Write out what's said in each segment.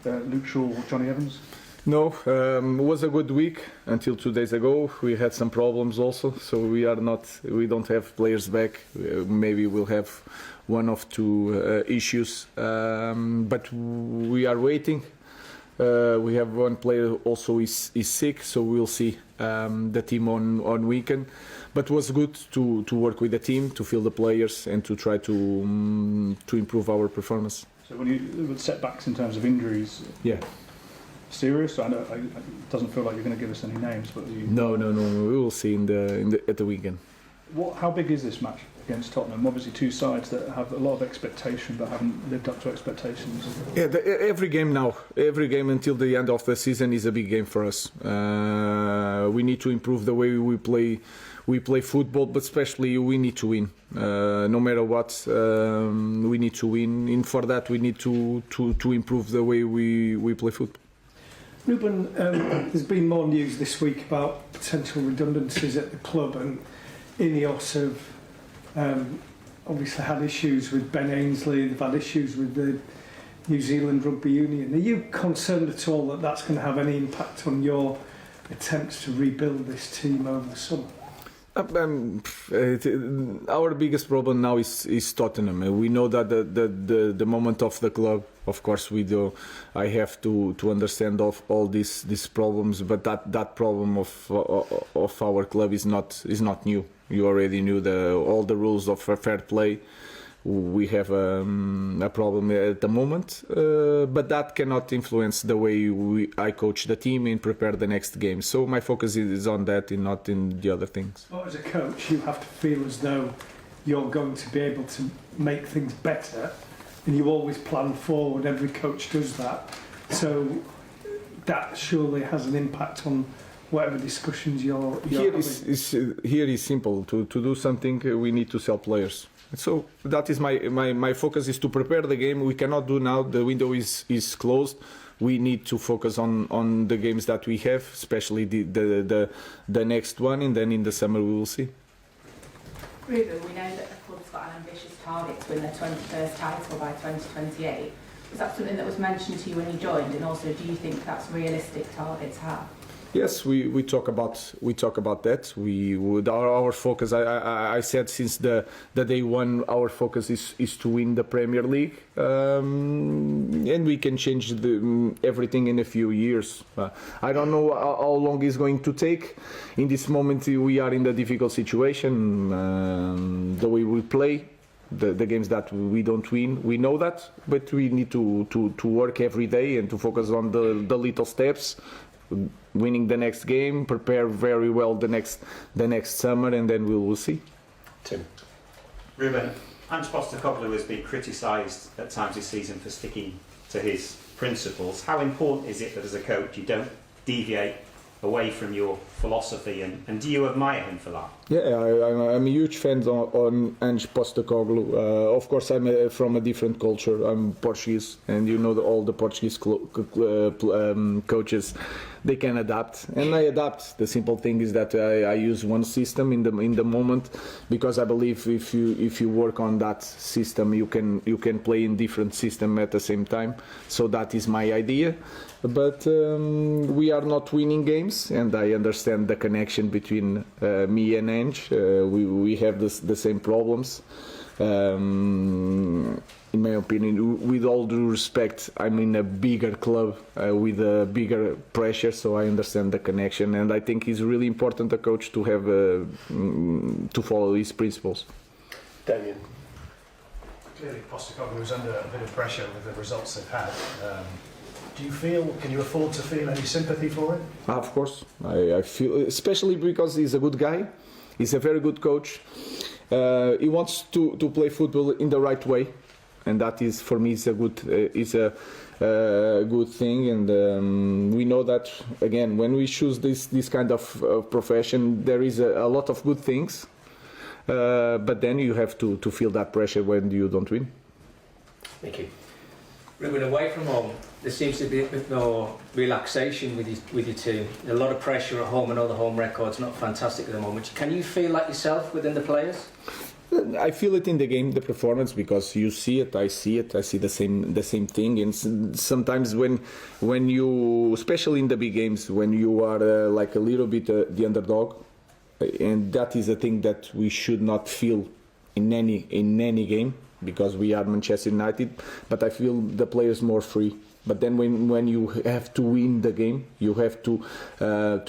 Luke Shaw, Johnny Evans? No, it was a good week until 2 days ago. We had some problems also, so we don't have players back. Maybe we'll have one of two issues, but we are waiting. We have one player also is sick, so we'll see the team on weekend. But it was good to work with the team, to feel the players, and to try to improve our performance. So when you setbacks in terms of injuries, yeah, serious? I know it doesn't feel like you're going to give us any names, but no. We will see at the weekend. How big is this match against Tottenham? Obviously, two sides that have a lot of expectation but haven't lived up to expectations. Yeah, every game until the end of the season is a big game for us. We need to improve the way we play football, but especially we need to win. No matter what, we need to win. And for that, we need to improve the way we play football. Ruben, there's been more news this week about potential redundancies at the club, and Ineos have obviously had issues with Ben Ainsley, they've had issues with the New Zealand Rugby Union. Are you concerned at all that that's going to have any impact on your attempts to rebuild this team over the summer? Our biggest problem now is Tottenham. We know that the moment of the club, of course, we do. I have to understand of all these problems, but that problem of our club is not new. You already knew all the rules of fair play. We have a problem at the moment, but that cannot influence the way I coach the team and prepare the next game. So my focus is on that and not in the other things. Well, as a coach, you have to feel as though you're going to be able to make things better, and you always plan forward. Every coach does that. So that surely has an impact on whatever discussions you're having. Here is simple. To do something, we need to sell players. So that is my focus is to prepare the game. We cannot do now. The window is closed. We need to focus on the games that we have, especially the next one, and then in the summer we will see. Ruben, we know that the club's got an ambitious target to win their 21st title by 2028. Was that something that was mentioned to you when you joined, and also do you think that's a realistic target to have? Yes, we talk about that. Our focus. I said since the day one, our focus is to win the Premier League, and we can change everything in a few years. I don't know how long it's going to take. In this moment, we are in a difficult situation. The way we play, the games that we don't win, we know that, but we need to work every day and to focus on the little steps. Winning the next game, prepare very well the next summer, and then we will see. Tim. Ruben, Ange Postecoglou has been criticised at times this season for sticking to his principles. How important is it that as a coach you don't deviate away from your philosophy, and do you admire him for that? Yeah, I'm a huge fan on Ange Postecoglou. Of course, I'm from a different culture. I'm Portuguese, and you know all the Portuguese coaches, they can adapt, and I adapt. The simple thing is that I use one system in the moment, because I believe if you work on that system, you can play in different system at the same time. So that is my idea. But we are not winning games, and I understand the connection between me and Ange. We have the same problems. In my opinion, with all due respect, I'm in a bigger club with a bigger pressure, so I understand the connection, and I think it's really important a coach to have to follow his principles. Damien. Clearly, Postecoglou is under a bit of pressure with the results they've had. Can you afford to feel any sympathy for it? Of course, I feel, especially because he's a good guy. He's a very good coach. He wants to play football in the right way, and that is for me is a good thing. And we know that again when we choose this kind of profession, there is a lot of good things, but then you have to feel that pressure when you don't win. Thank you. Ruben, away from home, there seems to be a bit more relaxation with your team. A lot of pressure at home. I know the home record's not fantastic at the moment. Can you feel like yourself within the players? I feel it in the game, the performance, because you see it, I see it, I see the same thing. And sometimes when you, especially in the big games, when you are like a little bit the underdog, and that is a thing that we should not feel in any game, because we are Manchester United. But I feel the players more free. But then when you have to win the game, you have to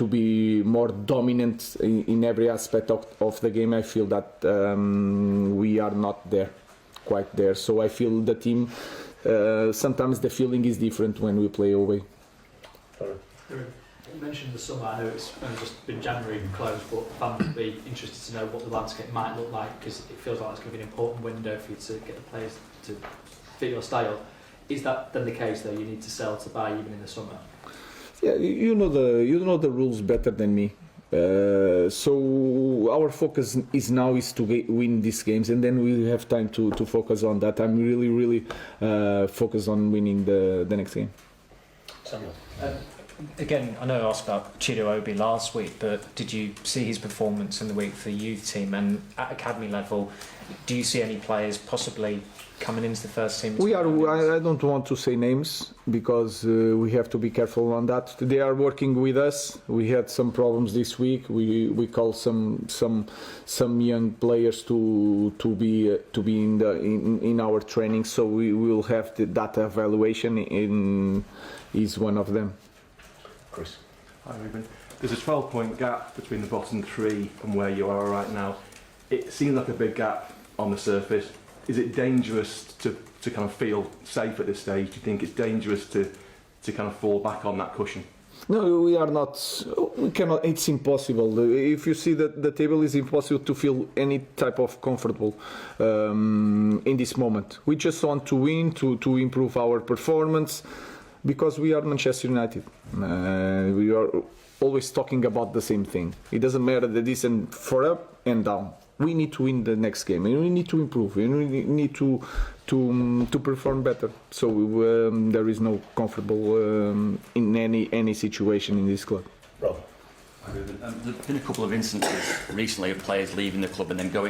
be more dominant in every aspect of the game. I feel that we are not quite there. So I feel the team, sometimes the feeling is different when we play away. You mentioned the summer. I know it's only just been January and closed, but fans would be interested to know what the landscape might look like, because it feels like it's going to be an important window for you to get the players to fit your style. Is that then the case, though? You need to sell to buy even in the summer? Yeah, you know the rules better than me. So our focus is to win these games, and then we have time to focus on that. I'm really focused on winning the next game. Samuel. Again, I know I asked about Chido Obi last week, but did you see his performance in the week for the youth team? And at academy level, do you see any players possibly coming into the first team? I don't want to say names, because we have to be careful on that. They are working with us. We had some problems this week. We call some young players to be in our training. So we will have the data evaluation. Is one of them. Chris. Hi Ruben. There's a 12-point gap between the bottom three and where you are right now. It seems like a big gap on the surface. Is it dangerous to kind of feel safe at this stage? Do you think it's dangerous to kind of fall back on that cushion? No, we are not. We cannot. It's impossible. If you see that the table, is impossible to feel any type of comfortable in this moment. We just want to win, to improve our performance, because we are Manchester United. We are always talking about the same thing. It doesn't matter the distance for up and down. We need to win the next game, and we need to improve, and we need to perform better. So there is no comfortable in any situation in this club. Rob. There's been a couple of instances recently of players leaving the club and then going